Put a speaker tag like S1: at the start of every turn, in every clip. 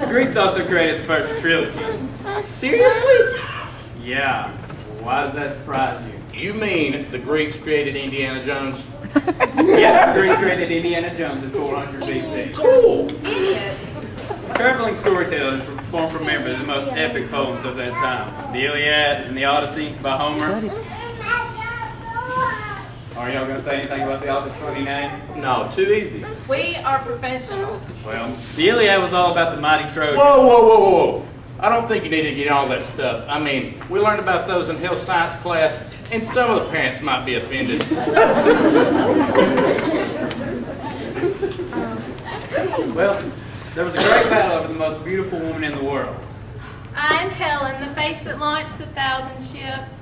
S1: Greeks also created the first trilogy.
S2: Seriously?
S1: Yeah. Why does that surprise you?
S2: You mean the Greeks created Indiana Jones?
S1: Yes, the Greeks created Indiana Jones in 400 BC.
S2: Cool.
S3: Idiot.
S1: Traveling storytellers formed from members of the most epic poems of their time. The Iliad and the Odyssey by Homer. Are y'all going to say anything about the author's funny name?
S2: No, too easy.
S3: We are professionals.
S1: Well, the Iliad was all about the mighty Trojans.
S2: Whoa, whoa, whoa, whoa, whoa. I don't think you need to get all that stuff. I mean, we learned about those in health science class, and some of the parents might be offended.
S1: Well, there was a great battle over the most beautiful woman in the world.
S3: I am Helen, the face that launched the 1,000 ships.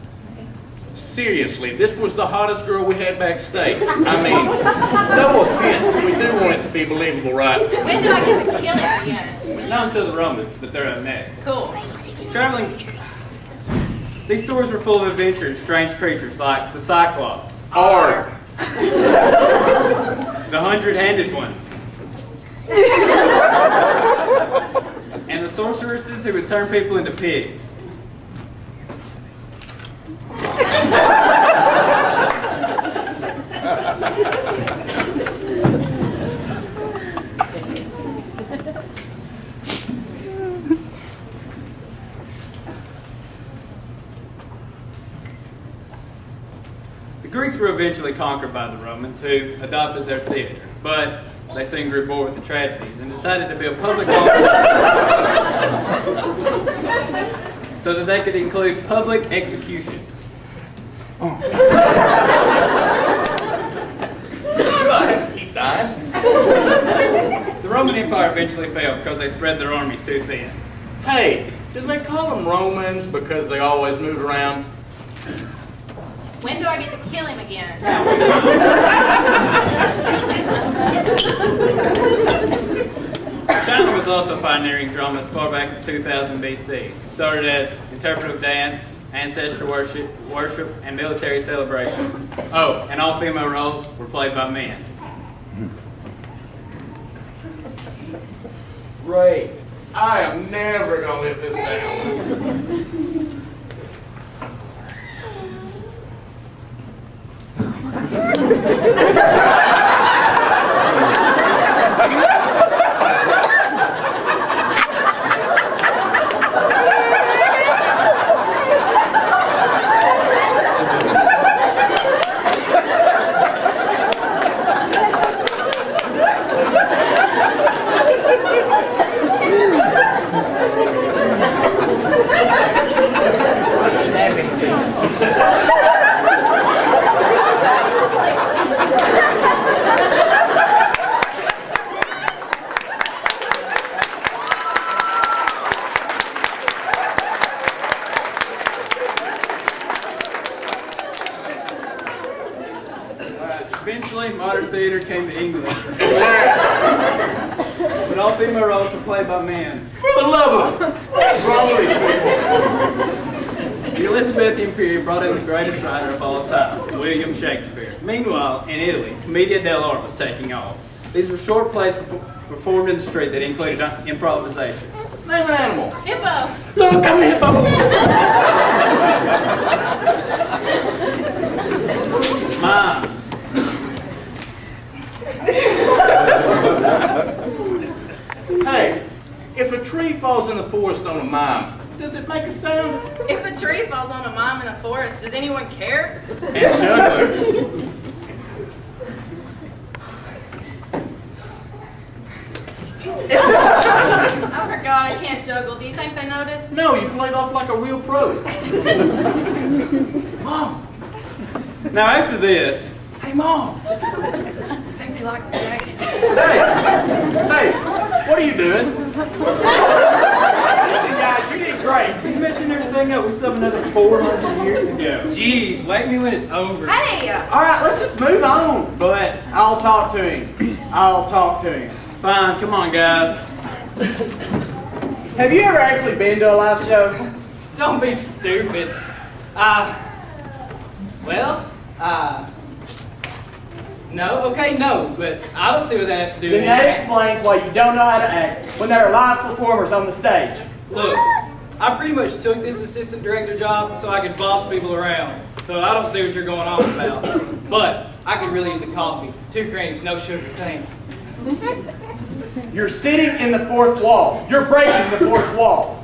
S2: Seriously, this was the hottest girl we had backstage. I mean, no offense, but we do want it to be believable, right?
S3: When do I get to kill him again?
S1: Not until the Romans, but they're up next.
S3: Cool.
S1: Traveling. These stories were full of adventures, strange creatures like the Cyclops,
S2: Or,
S1: the 100-handed ones, and the sorceresses who would turn people into pigs. The Greeks were eventually conquered by the Romans, who adopted their theater, but they soon grew bored with the tragedies and decided to build public altar so that they could include public executions.
S2: do I have to keep dying?
S1: The Roman Empire eventually fell because they spread their armies too thin.
S2: Hey, did they call them Romans because they always moved around?
S3: When do I get to kill him again?
S1: China was also pioneering drama as far back as 2000 BC. It started as interpretive dance, ancestral worship, and military celebration. Oh, and all female roles were played by men.
S2: Great. I am never going to live this down.
S1: Eventually, modern theater came to England. But all female roles were played by men.
S2: For the love of what's wrong with these people?
S1: The Elizabethan period brought in the greatest writer of all time, William Shakespeare. Meanwhile, in Italy, Commedia dell'arte was taking off. These were short plays performed in the street that included improvisation.
S2: Name an animal.
S3: Hippo.
S2: Look, I'm the hippo.
S1: Mimes.
S2: Hey, if a tree falls in the forest on a mime, does it make a sound?
S3: If a tree falls on a mime in a forest, does anyone care?
S1: And jugglers.
S3: I forgot I can't juggle. Do you think they noticed?
S2: No, you played off like a real pro.
S1: Mom. Now after this,
S2: Hey, Mom.
S4: I think they like the jacket.
S2: Hey, what are you doing?
S1: listen guys, you did great. He's messing everything up. We still have another 400 years to go. Jeez, wake me when it's over.
S3: Hey!
S4: All right, let's just move on.
S1: But
S4: I'll talk to him. I'll talk to him.
S1: fine, come on guys.
S4: Have you ever actually been to a live show?
S5: Don't be stupid. No, okay, no, but I don't see what that has to do with
S4: Then that
S5: anything.
S4: explains why you don't know how to act when there are live performers on the stage.
S5: Look, I pretty much took this assistant director job so I could boss people around. So I don't see what you're going on about. But I could really use a coffee. 2 creams, no sugar, thanks.
S4: You're sitting in the fourth wall. You're breaking the fourth wall.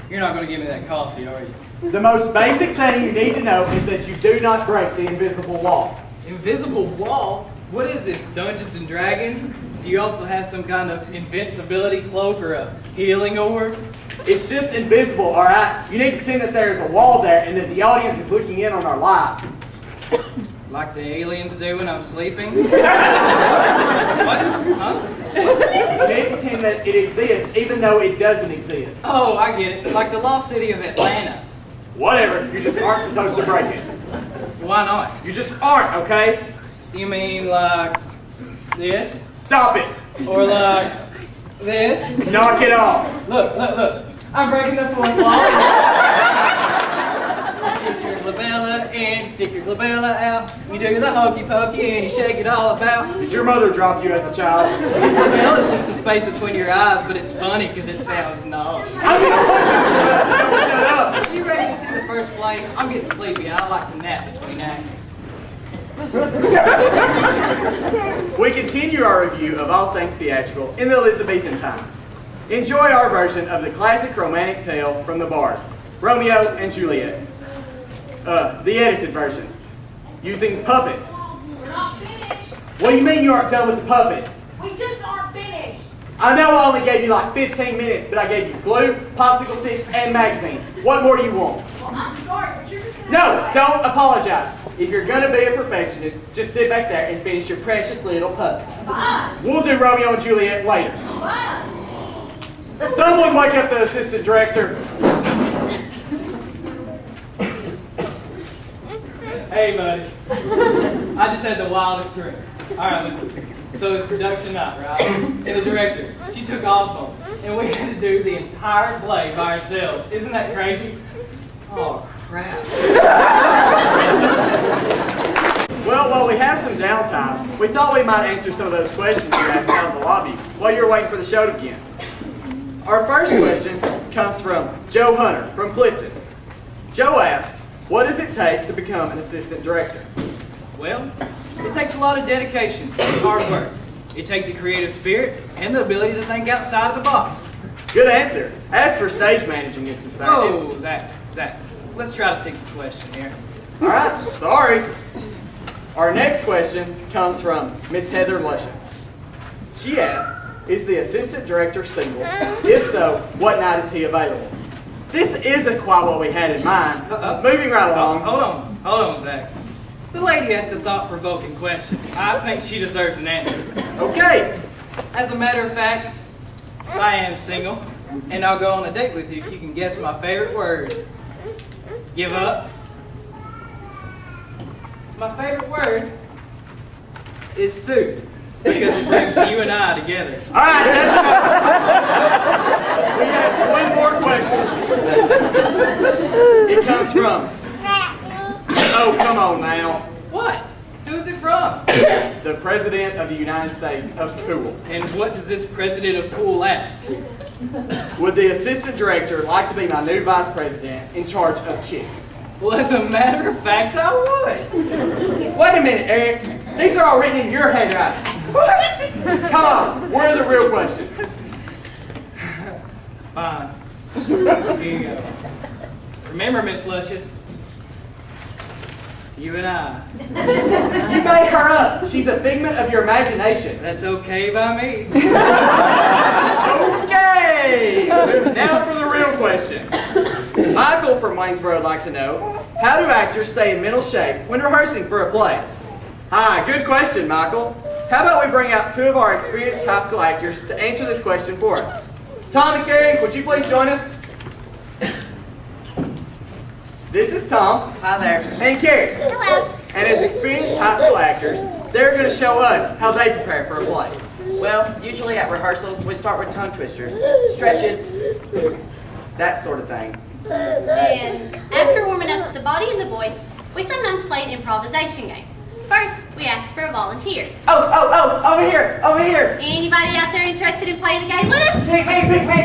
S5: You're not going to give me that coffee, are you?
S4: The most basic thing you need to know is that you do not break the invisible wall.
S5: Invisible wall? What is this, Dungeons and Dragons? Do you also have some kind of invincibility cloak or a healing orb?
S4: It's just invisible, all right? You need to pretend that there's a wall there and that the audience is looking in on our lives.
S5: Like the aliens do when I'm sleeping? What? Huh?
S4: You need to pretend that it exists even though it doesn't exist.
S5: Oh, I get it. Like the lost city of Atlanta.
S4: Whatever, you just aren't supposed to break it.
S5: Why not?
S4: You just aren't, okay?
S5: You mean like this?
S4: Stop it.
S5: Or like this?
S4: Knock it off.
S5: Look, look, look. I'm breaking the fourth wall. You stick your glabella in, you stick your glabella out. You do the hokey pokey and you shake it all about.
S4: Did your mother drop you as a child?
S5: Well, it's just the space between your eyes, but it's funny because it sounds naughty.
S4: I'm gonna punch you. Shut up.
S5: Are you ready to see the first play? I'm getting sleepy and I like to nap between acts.
S4: We continue our review of all things theatrical in the Elizabethan times. Enjoy our version of the classic romantic tale from the Bard, Romeo and Juliet. The edited version, using puppets.
S6: We're not finished.
S4: What do you mean you aren't done with the puppets?
S6: We just aren't finished.
S4: I know I only gave you like 15 minutes, but I gave you glue, popsicle sticks, and magazines. What more do you want?
S6: Well, I'm sorry, but you're just gonna
S4: No, don't apologize. If you're gonna be a perfectionist, just sit back there and finish your precious little puppets.
S6: Fine.
S4: We'll do Romeo and Juliet later.
S6: Fine.
S4: Someone wake up the assistant director.
S5: Hey, buddy. I just had the wildest dream. All right, listen. So it's production night, right? And the director, she took off on us, and we had to do the entire play by ourselves. Isn't that crazy? Oh, crap.
S4: Well, while we have some downtime, we thought we might answer some of those questions you asked out in the lobby while you're waiting for the show to begin. Our first question comes from Joe Hunter from Clifton. Joe asked, what does it take to become an assistant director?
S5: Well, it takes a lot of dedication and hard work. It takes a creative spirit and the ability to think outside of the box.
S4: Good answer. As for stage managing is concerned.
S5: Oh, Zach, let's try to stick to the question here.
S4: All right, sorry. Our next question comes from Miss Heather Luscious. She asked, is the assistant director single? If so, what night is he available? This isn't quite what we had in mind. Moving right along.
S5: Hold on, Zach. The lady asked a thought-provoking question. I think she deserves an answer.
S4: Okay.
S5: As a matter of fact, I am single, and I'll go on a date with you if you can guess my favorite word. Give up. My favorite word is suit, because it brings you and I together.
S4: All right, that's enough. We have one more question. It comes from... Oh, come on now.
S5: What? Who's it from?
S4: The President of the United States of Cool.
S5: And what does this president of cool ask?
S4: Would the assistant director like to be my new vice president in charge of chicks?
S5: Well, as a matter of fact, I would.
S4: Wait a minute, Eric. These are all written in your handwriting. What? Come on, where are the real questions?
S5: Fine. Here you go. Remember, Miss Luscious, you and I.
S4: You made her up. She's a figment of your imagination.
S5: That's okay by me.
S4: Okay! Now for the real questions. Michael from Waynesboro would like to know, how do actors stay in mental shape when rehearsing for a play? Hi, good question, Michael. How about we bring out two of our experienced high school actors to answer this question for us? Tom and Carrie, would you please join us? This is Tom.
S7: Hi there.
S4: And Carrie.
S7: Hello.
S4: And as experienced high school actors, they're going to show us how they prepare for a play.
S7: Well, usually at rehearsals, we start with tongue twisters, stretches, that sort of thing.
S8: And after warming up the body and the voice, we sometimes play an improvisation game. First, we ask for a volunteer.
S7: Oh, over here, over here.
S8: Anybody out there interested in playing a game with us?
S7: Me.